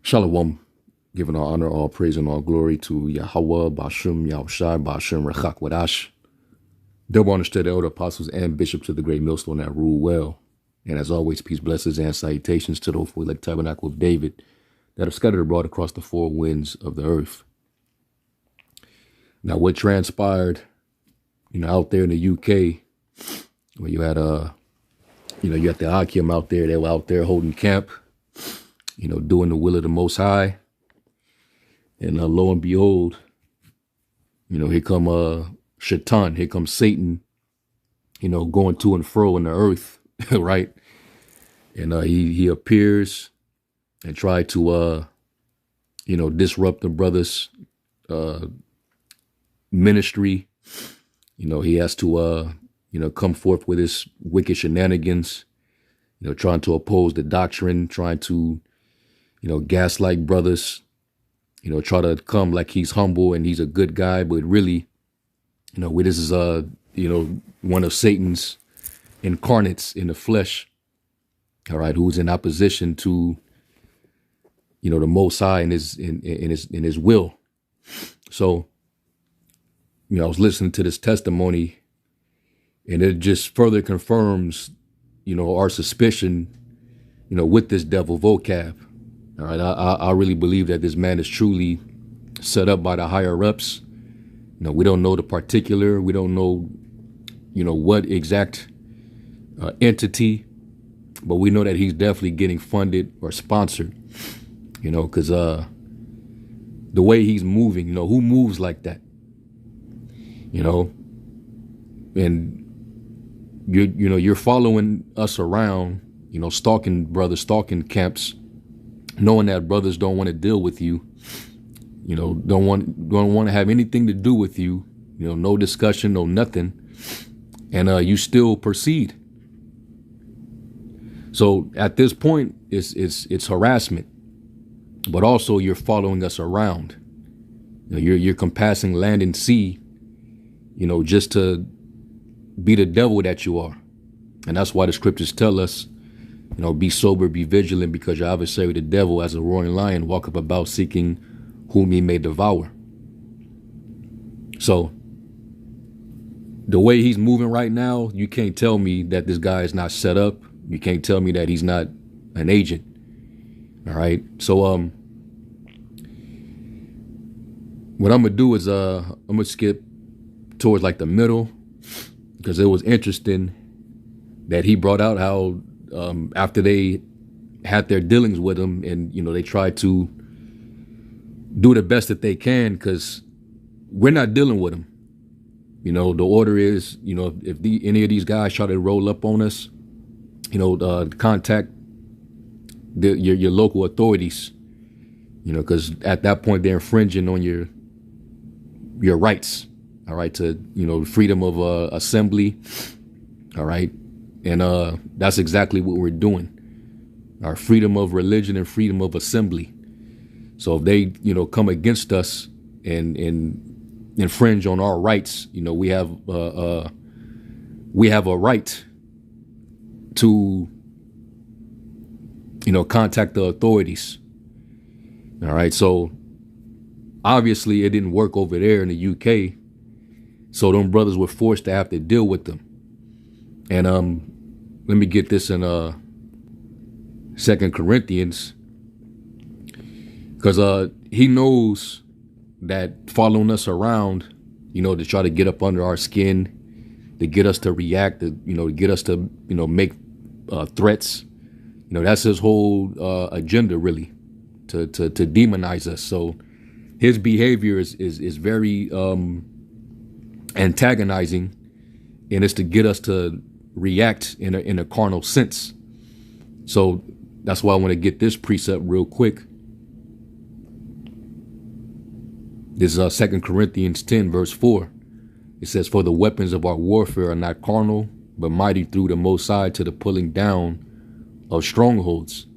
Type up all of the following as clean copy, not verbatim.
Shalom, giving all honor, all praise, and all glory to Yahweh, Bashim, Yahushai, Bashim, Rechak, Wadash. Double honors to the elder apostles and bishops of the great millstone that rule well. And as always, peace, blessings, and salutations to the hopeful elect tabernacle of David that have scattered abroad across the four winds of the earth. Now, what transpired, out there in the UK, where you had you had the Akim out there. They were out there holding camp, doing the will of the Most High. And lo and behold, here come Shaitan, here comes Satan, going to and fro in the earth, right? And he appears and try to, disrupt the brother's ministry. He has to, come forth with his wicked shenanigans, trying to oppose the doctrine, trying to, gaslight brothers, try to come like he's humble and he's a good guy. But really, this is, one of Satan's incarnates in the flesh, all right, who's in opposition to, the Most High in his will. So, I was listening to this testimony, and it just further confirms, our suspicion, with this devil vocab. All right, I really believe that this man is truly set up by the higher ups. We don't know the particular. We don't know, what exact entity, but we know that he's definitely getting funded or sponsored, because the way he's moving, who moves like that, and you're following us around, stalking brothers, stalking camps, knowing that brothers don't want to deal with you, don't want to have anything to do with you, no discussion, no nothing, and you still proceed. So at this point, it's harassment, but also you're following us around. You're compassing land and sea, just to be the devil that you are, and that's why the scriptures tell us, be sober, be vigilant, because your adversary, the devil, as a roaring lion, walketh about seeking whom he may devour. So the way he's moving right now, you can't tell me that this guy is not set up. You can't tell me that he's not an agent. All right. So what I'm gonna do is I'm gonna skip towards like the middle, because it was interesting that he brought out how after they had their dealings with him, and they tried to do the best that they can, because we're not dealing with him. The order is, if any of these guys try to roll up on us, contact your local authorities, because at that point they're infringing on your rights, all right, to freedom of assembly, all right, and that's exactly what we're doing. Our freedom of religion and freedom of assembly. So if they come against us and infringe on our rights, we have a right to contact the authorities. All right, so obviously it didn't work over there in the UK, so them brothers were forced to have to deal with them. And let me get this in 2 Corinthians, because he knows that following us around, to try to get up under our skin, to get us to react, to get us to make threats, that's his whole agenda, really, to demonize us. So his behavior is very antagonizing, and it's to get us to react in a carnal sense. So that's why I want to get this precept real quick. This is 2 Corinthians 10, verse 4. It says, "For the weapons of our warfare are not carnal, but mighty through the Most High to the pulling down of strongholds,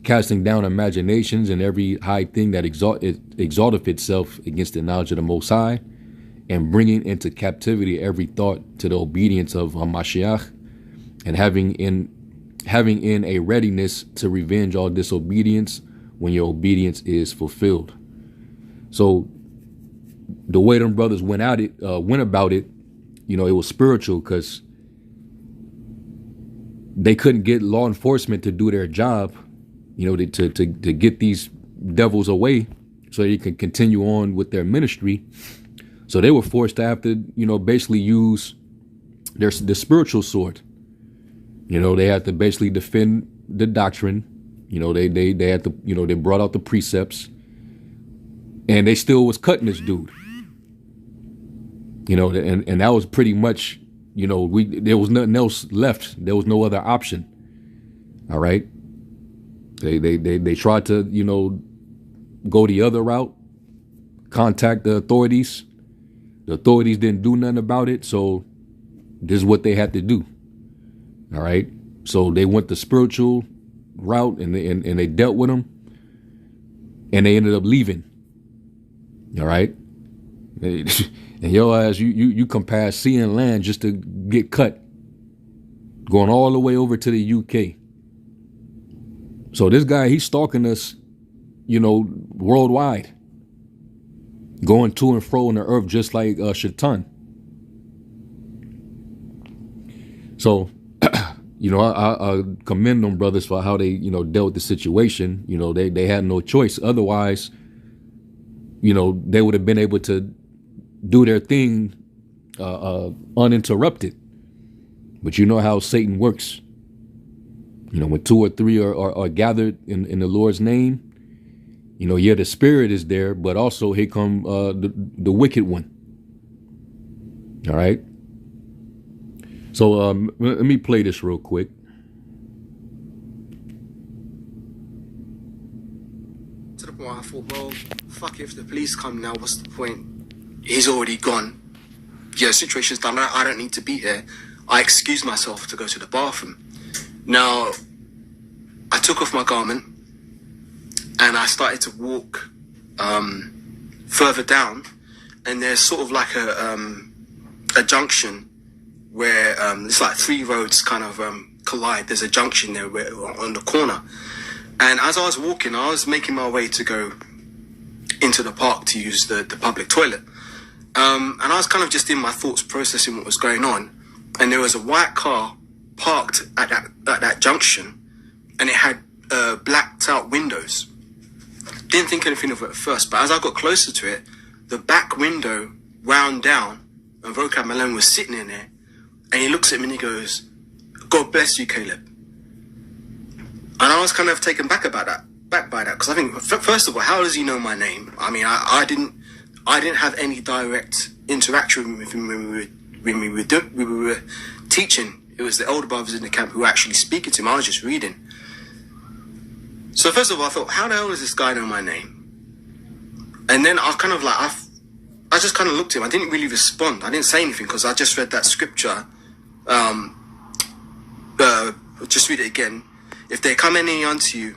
casting down imaginations and every high thing that exalteth itself against the knowledge of the Most High, and bringing into captivity every thought to the obedience of Hamashiach, and having in a readiness to revenge all disobedience when your obedience is fulfilled. So the way them brothers went about it, it was spiritual, because they couldn't get law enforcement to do their job, to get these devils away so they can continue on with their ministry. So they were forced to have to, basically use the spiritual sword. They had to basically defend the doctrine. They had to, they brought out the precepts, and they still was cutting this dude. And that was pretty much, there was nothing else left. There was no other option. All right. They tried to, go the other route, contact the authorities. The authorities didn't do nothing about it. So this is what they had to do. All right. So they went the spiritual route, and they dealt with them, and they ended up leaving. All right. And your ass, you come past sea and land just to get cut, going all the way over to the UK. So this guy, he's stalking us, worldwide, going to and fro on the earth just like Shaitan. So, I commend them brothers for how they, dealt with the situation. They had no choice. Otherwise, they would have been able to do their thing uninterrupted. But you know how Satan works. When two or three are gathered in the Lord's name, the spirit is there, but also here come the wicked one. All right. So let me play this real quick. To the point I thought, well, fuck it, if the police come now, what's the point? He's already gone. Yeah, situation's done. I don't need to be here. I excused myself to go to the bathroom. Now, I took off my garment and I started to walk further down, and there's sort of like a junction where it's like three roads kind of collide. There's a junction there on the corner. And as I was walking, I was making my way to go into the park to use the public toilet. And I was kind of just in my thoughts processing what was going on. And there was a white car parked at that junction, and it had blacked out windows. Didn't think anything of it at first, but as I got closer to it, the back window wound down, and Vocab Malone was sitting in there, and he looks at me and he goes, "God bless you, Caleb." And I was kind of taken back by that, because I think, first of all, how does he know my name? I mean, I didn't have any direct interaction with him when we were teaching. It was the older brothers in the camp who were actually speaking to him. I was just reading. So first of all, I thought, how the hell does this guy know my name? And then I kind of like, I just kind of looked at him. I didn't really respond. I didn't say anything because I just read that scripture. Just read it again. If they come any unto you,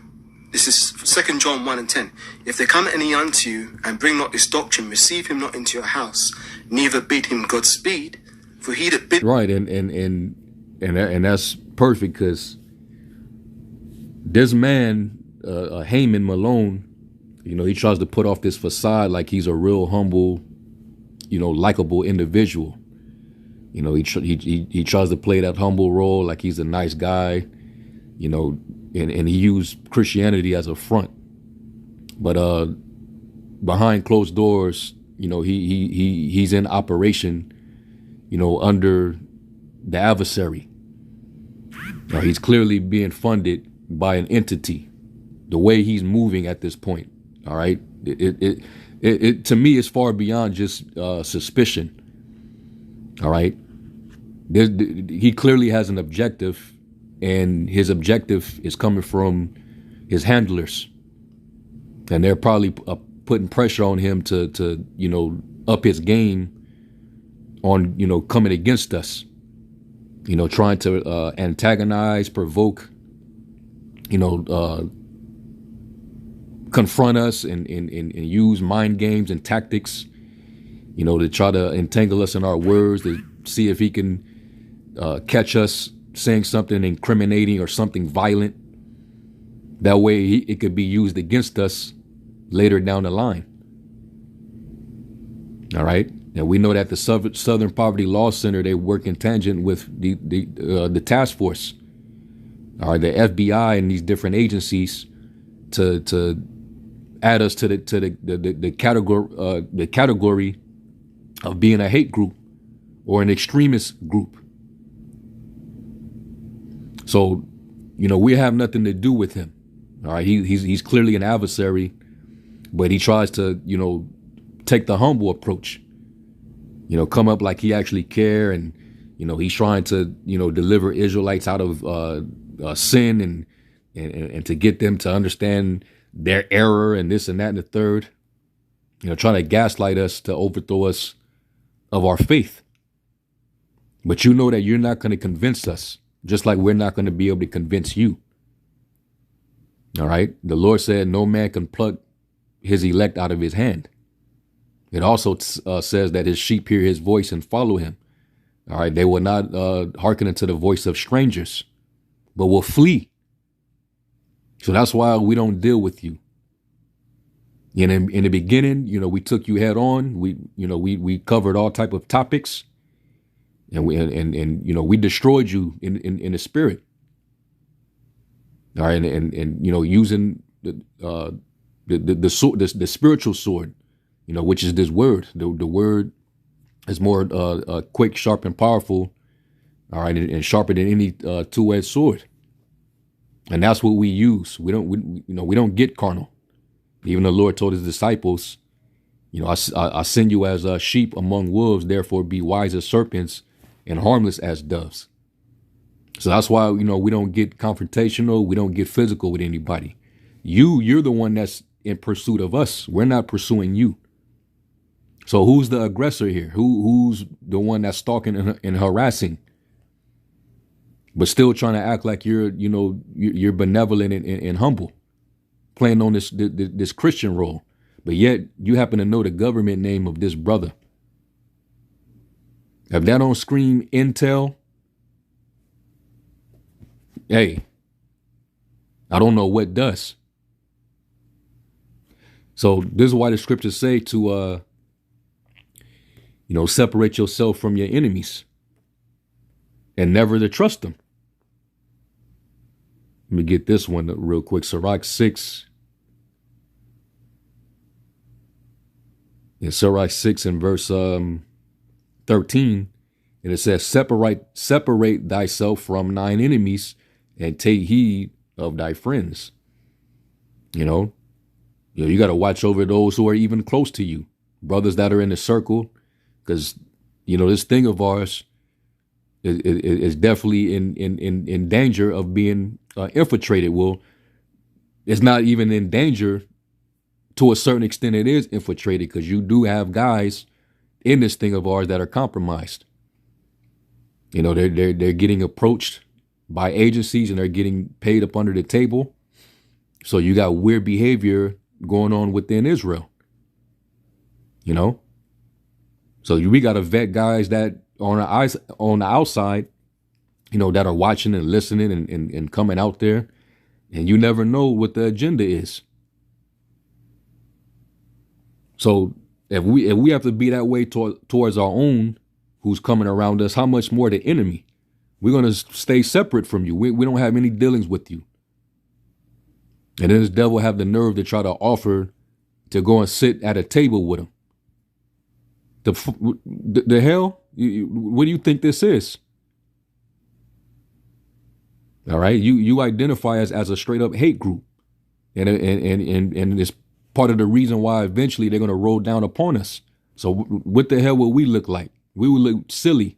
this is 2 John 1:10. If they come any unto you and bring not this doctrine, receive him not into your house, neither bid him Godspeed, for he that bid. Right, and that's perfect, because this man, Haman, Malone, he tries to put off this facade like he's a real humble, likable individual. He tries to play that humble role like he's a nice guy, and he used Christianity as a front. But behind closed doors, he's in operation, under the adversary. Now, he's clearly being funded by an entity. The way he's moving at this point, all right, it to me is far beyond just suspicion. All right, he clearly has an objective, and his objective is coming from his handlers, and they're probably putting pressure on him to up his game on coming against us, trying to antagonize, provoke, confront us and use mind games and tactics, to try to entangle us in our words, to see if he can catch us saying something incriminating or something violent. That way it could be used against us later down the line. All right. And we know that the Southern Poverty Law Center, they work in tangent with the task force, all right, the FBI and these different agencies to add us to the category of being a hate group or an extremist group. So, we have nothing to do with him. All right, he's clearly an adversary, but he tries to, take the humble approach. Come up like he actually care, and he's trying to deliver Israelites out of sin and to get them to understand their error and this and that and the third. Trying to gaslight us to overthrow us of our faith. But you know that you're not going to convince us, just like we're not going to be able to convince you. All right. The Lord said no man can pluck his elect out of his hand. It also says that his sheep hear his voice and follow him. All right. They will not hearken unto the voice of strangers, but will flee. So that's why we don't deal with you. And in the beginning, we took you head on. We covered all type of topics, and we destroyed you in the spirit. All right, and using the sword, the spiritual sword, which is this word. The word is more quick, sharp, and powerful. All right, and sharper than any two-edged sword. And that's what we use. We don't get carnal. Even the Lord told his disciples, I send you as sheep among wolves. Therefore, be wise as serpents and harmless as doves. So that's why, we don't get confrontational. We don't get physical with anybody. You're the one that's in pursuit of us. We're not pursuing you. So who's the aggressor here? Who's the one that's stalking and harassing, but still trying to act like you're benevolent and humble, playing on this Christian role, but yet you happen to know the government name of this brother. If that don't scream intel, hey, I don't know what does. So this is why the scriptures say to, separate yourself from your enemies and never to trust them. Let me get this one real quick. Sirach 6. In Sirach 6 and verse 13, and it says, separate thyself from thine enemies and take heed of thy friends. You got to watch over those who are even close to you, brothers that are in the circle, because, this thing of ours is definitely in danger of being infiltrated. Well, it's not even in danger. To a certain extent, it is infiltrated, because you do have guys in this thing of ours that are compromised. They're getting approached by agencies and they're getting paid up under the table. So you got weird behavior going on within Israel. So we got to vet guys that on the outside, that are watching and listening and coming out there, and you never know what the agenda is. So if we have to be that way towards our own, who's coming around us, how much more the enemy? We're going to stay separate from you. We don't have any dealings with you. And then this devil have the nerve to try to offer to go and sit at a table with him. The hell? What do you think this is? All right. You identify as a straight up hate group. And it's part of the reason why eventually they're going to roll down upon us. So what the hell will we look like? We would look silly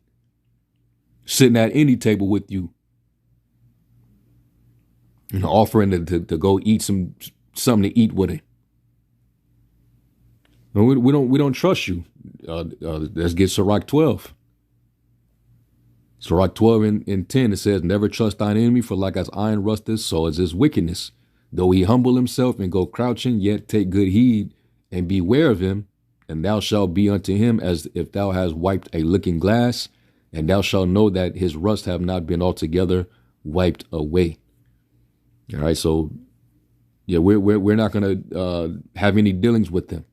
sitting at any table with you, offering to go eat something to eat with it. No, we don't trust you. Let's get Sirach 12. Sirach 12 and 10, it says, never trust thine enemy, for like as iron rusteth, so is his wickedness. Though he humble himself and go crouching, yet take good heed and beware of him, and thou shalt be unto him as if thou hast wiped a looking glass, and thou shalt know that his rust have not been altogether wiped away. All right, so Yeah, we're not going to have any dealings with them.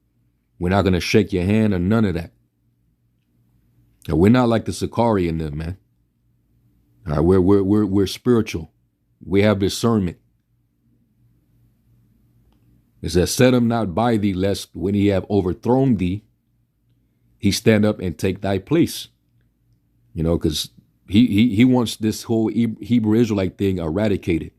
We're not going to shake your hand or none of that. And we're not like the Sakari in them, man. All right, we're spiritual. We have discernment. It says, set him not by thee, lest when he have overthrown thee, he stand up and take thy place. You know, because he wants this whole Hebrew Israelite thing eradicated.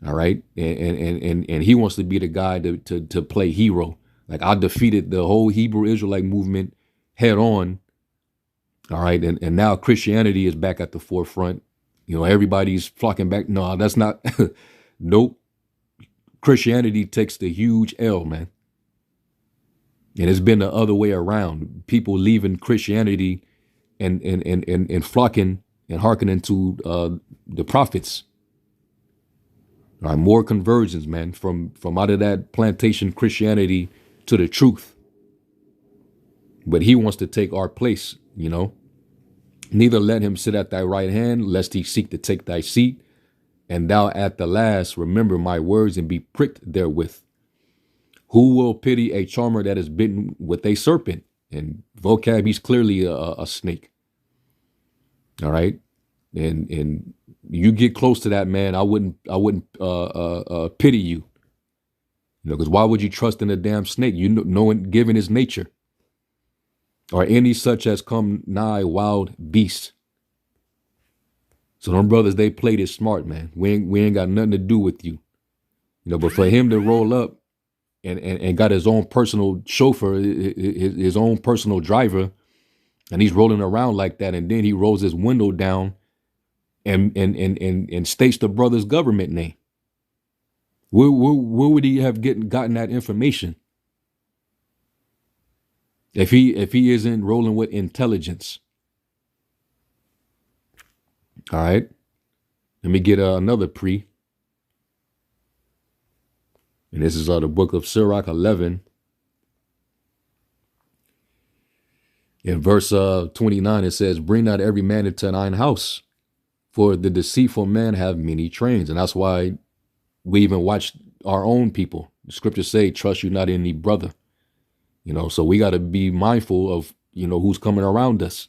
All right. And he wants to be the guy to play hero. Like, I defeated the whole Hebrew Israelite movement head on. All right. And now Christianity is back at the forefront. You know, everybody's flocking back. No, that's not. Nope. Christianity takes the huge L, man. And it's been the other way around. People leaving Christianity and flocking and hearkening to the prophets. All right, more conversions, man, from out of that plantation Christianity to the truth. But he wants to take our place, you know. Neither let him sit at thy right hand, lest he seek to take thy seat. And thou at the last remember my words and be pricked therewith. Who will pity a charmer that is bitten with a serpent? And vocab, he's clearly a snake. All right. And you get close to that, man, I wouldn't pity you. You know, because why would you trust in a damn snake? You know, given his nature. Or any such as come nigh wild beasts. So them brothers, they played it smart, man. We ain't got nothing to do with you. You know, but for him to roll up and got his own personal chauffeur, his own personal driver, and he's rolling around like that, and then he rolls his window down and states the brother's government name. Where would he have gotten that information? If he isn't rolling with intelligence. All right. Let me get another pre. And this is the book of Sirach 11. In verse 29, it says, bring not every man into thine house, for the deceitful man have many trains. And that's why we even watch our own people. The scriptures say, trust you not any brother. You know, so we got to be mindful of, you know, who's coming around us.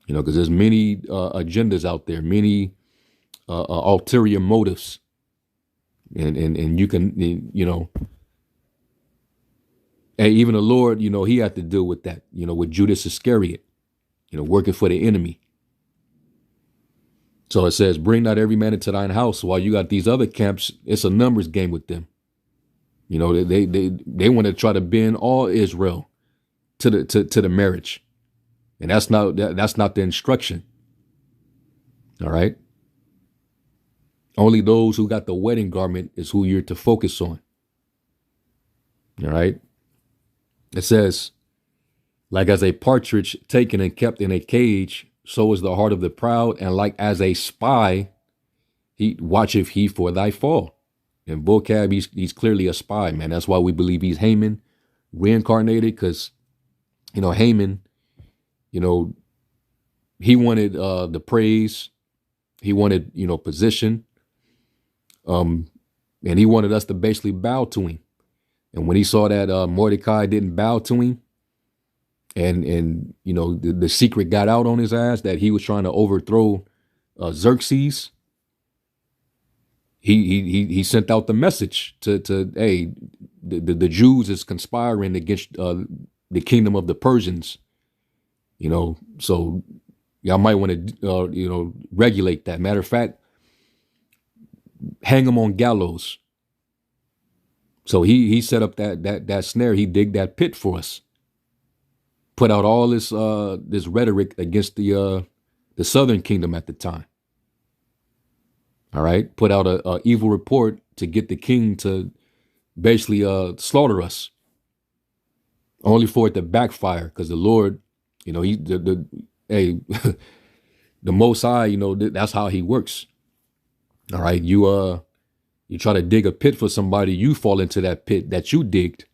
You know, because there's many agendas out there, many ulterior motives. And you can, you know, and even the Lord, you know, he had to deal with that, you know, with Judas Iscariot, you know, working for the enemy. So it says, bring not every man into thine house. While you got these other camps, it's a numbers game with them. You know, they want to try to bend all Israel to the marriage. And that's not the instruction. All right. Only those who got the wedding garment is who you're to focus on. All right. It says, like as a partridge taken and kept in a cage, so is the heart of the proud. And like as a spy, he watcheth he for thy fall. And vocab, he's clearly a spy, man. That's why we believe he's Haman reincarnated, because, you know, Haman, you know, he wanted the praise. He wanted, you know, position. And he wanted us to basically bow to him. And when he saw that Mordecai didn't bow to him, and you know, the secret got out on his ass that he was trying to overthrow Xerxes, he sent out the message to hey, the Jews is conspiring against the kingdom of the Persians. You know, so y'all might want to you know, regulate that. Matter of fact, hang them on gallows. So he set up that snare. He digged that pit for us. Put out all this rhetoric against the southern kingdom at the time. All right, put out a evil report to get the king to basically slaughter us. Only for it to backfire, because the Lord, you know, the Most High, you know, that's how he works. All right, you try to dig a pit for somebody, you fall into that pit that you digged.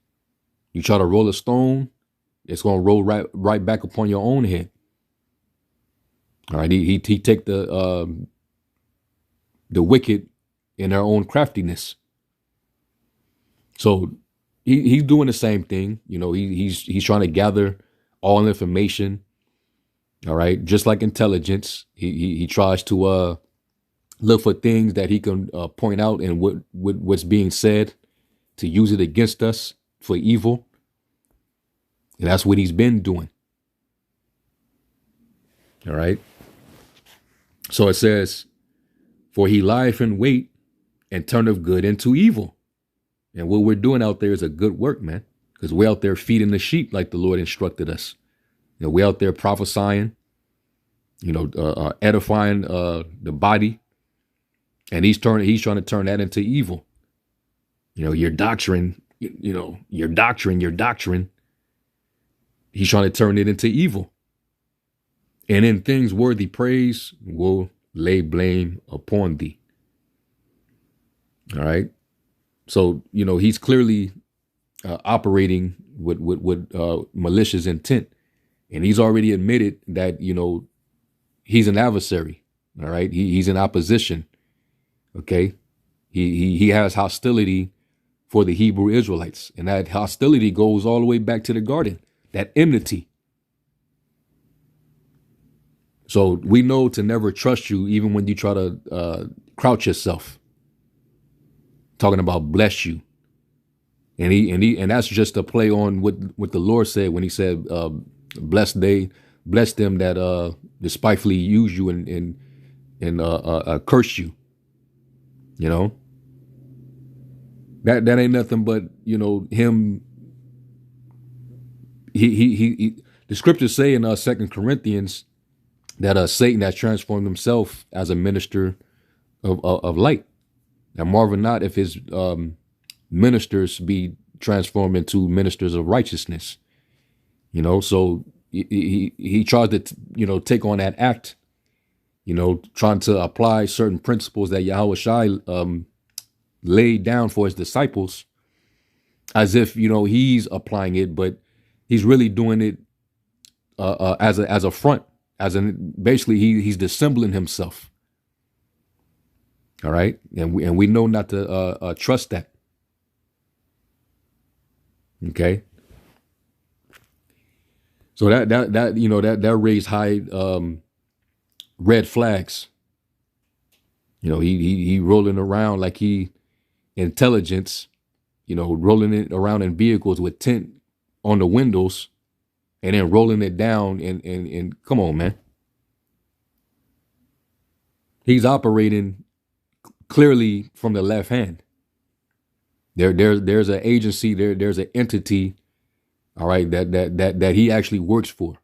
You try to roll a stone, it's going to roll right back upon your own head. All right, he take the wicked in their own craftiness. So he's doing the same thing. He's trying to gather all information. All right, just like intelligence, he tries to look for things that he can point out and what's being said to use it against us for evil. And that's what he's been doing. All right. So it says, for he lieth in wait and turneth good into evil. And what we're doing out there is a good work, man, because we're out there feeding the sheep like the Lord instructed us. We're out there prophesying, edifying the body. And he's trying to turn that into evil. Your doctrine. He's trying to turn it into evil. And in things worthy praise will lay blame upon thee. All right. So, he's clearly operating with malicious intent. And he's already admitted that, he's an adversary. All right. He's in opposition. OK, he has hostility for the Hebrew Israelites. And that hostility goes all the way back to the garden, that enmity. So we know to never trust you, even when you try to crouch yourself. Talking about bless you. And that's just a play on what the Lord said when he said, bless them that despitefully use you and curse you. That ain't nothing but, him. The scriptures say in 2 Corinthians that Satan has transformed himself as a minister of light. Now marvel not if his ministers be transformed into ministers of righteousness. So he tried to take on that act. Trying to apply certain principles that Yahweh Shai laid down for his disciples, as if he's applying it, but he's really doing it as a front, basically he's dissembling himself. All right, and we know not to trust that. Okay, so that raised high red flags. He rolling around like he intelligence, rolling it around in vehicles with tint on the windows and then rolling it down and come on, man. He's operating clearly from the left hand. There's an agency, there's an entity, all right, that he actually works for.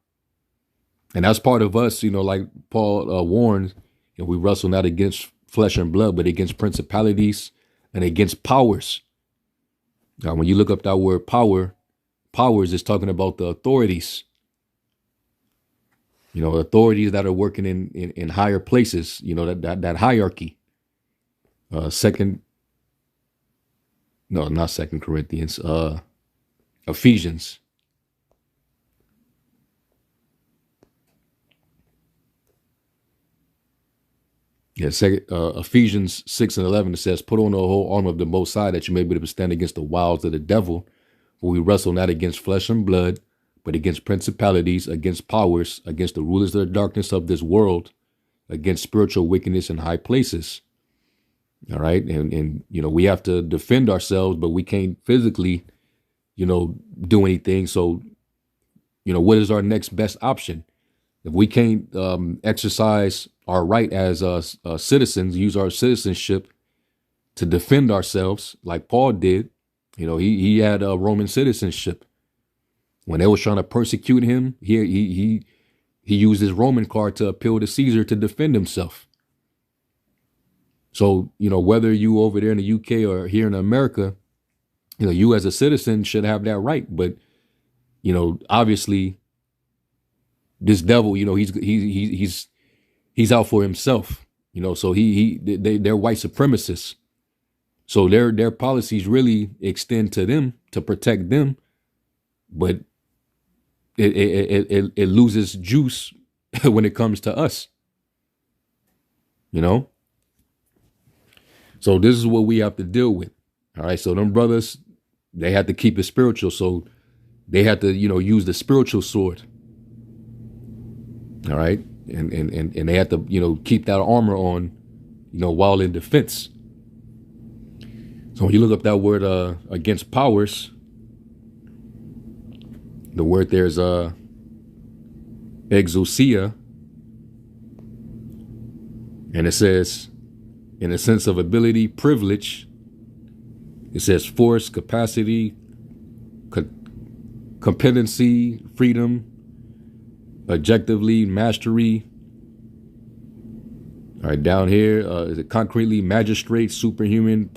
And that's part of us, like Paul warned, we wrestle not against flesh and blood, but against principalities and against powers. Now, when you look up that word powers is talking about the authorities. Authorities that are working in higher places, that hierarchy. Not 2 Corinthians, Ephesians. Yeah, Ephesians 6:11, it says, put on the whole armor of the Most High that you may be able to stand against the wiles of the devil. For we wrestle not against flesh and blood, but against principalities, against powers, against the rulers of the darkness of this world, against spiritual wickedness in high places. All right. And we have to defend ourselves, but we can't physically, do anything. So, what is our next best option? If we can't exercise our right as citizens, use our citizenship to defend ourselves like Paul did. He had a Roman citizenship. When they was trying to persecute him, he used his Roman card to appeal to Caesar to defend himself. So, whether you over there in the UK or here in America, you as a citizen should have that right. But, obviously this devil, he's out for himself, so they're white supremacists. So their policies really extend to them to protect them, but it loses juice when it comes to us, So this is what we have to deal with. All right. So them brothers, they had to keep it spiritual. So they had to, use the spiritual sword. All right. And they had to, keep that armor on, while in defense. So when you look up that word against powers, the word there's exousia, and it says, in a sense of ability, privilege, it says force, capacity, competency, freedom, objectively, mastery. All right, down here, is it concretely, magistrate, superhuman,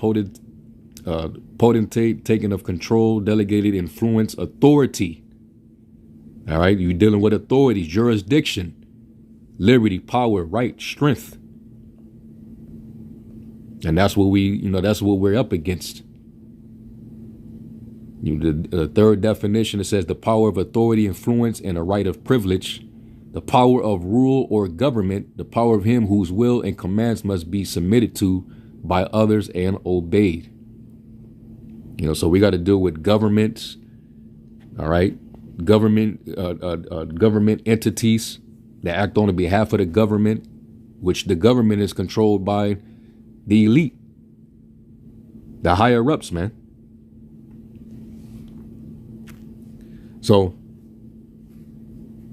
potentate, taking of control, delegated influence, authority. All right, you're dealing with authority, jurisdiction, liberty, power, right, strength. And that's what that's what we're up against. The third definition, it says the power of authority, influence, and a right of privilege, the power of rule or government, the power of him whose will and commands must be submitted to by others and obeyed. So we got to deal with governments, all right, government entities that act on behalf of the government, which the government is controlled by the elite, the higher ups, man. So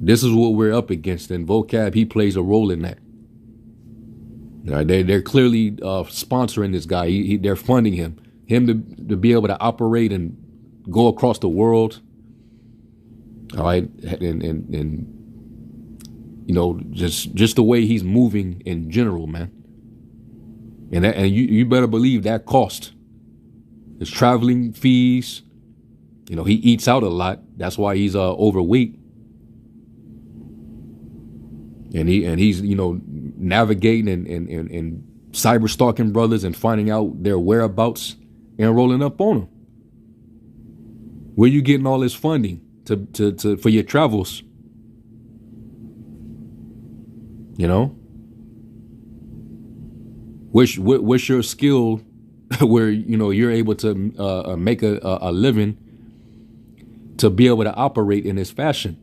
this is what we're up against, and Vocab, he plays a role in that. They're clearly sponsoring this guy. They're funding him to be able to operate and go across the world. All right, and just the way he's moving in general, man. And you better believe that cost. His traveling fees. He eats out a lot. That's why he's overweight. And he's navigating and cyber stalking brothers and finding out their whereabouts and rolling up on them. Where you getting all this funding for your travels? What's your skill where you're able to make a living to be able to operate in this fashion?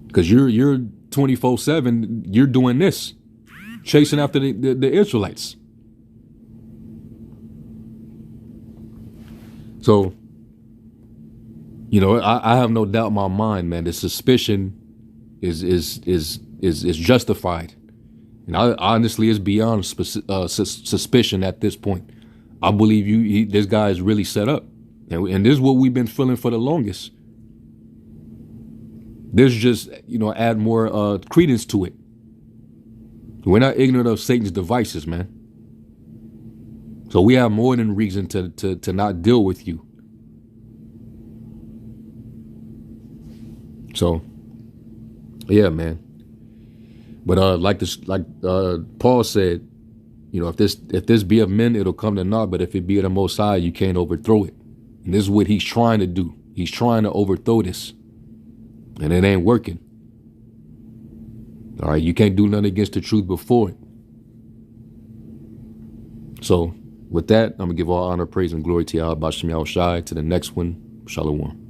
Because you're 24/7, you're doing this, chasing after the Israelites. So, I have no doubt in my mind, man. The suspicion is justified, and honestly, it's beyond suspicion at this point. I believe this guy is really set up, and this is what we've been feeling for the longest. This just, add more credence to it. We're not ignorant of Satan's devices, man. So we have more than reason to not deal with you. So, yeah, man. But like Paul said, if this be of men, it'll come to naught. But if it be of the Most High, you can't overthrow it. And this is what he's trying to do. He's trying to overthrow this. And it ain't working. All right, you can't do nothing against the truth before it. So with that, I'm going to give all honor, praise, and glory to Yahweh B'Shem Yahushai. To the next one, Shalom.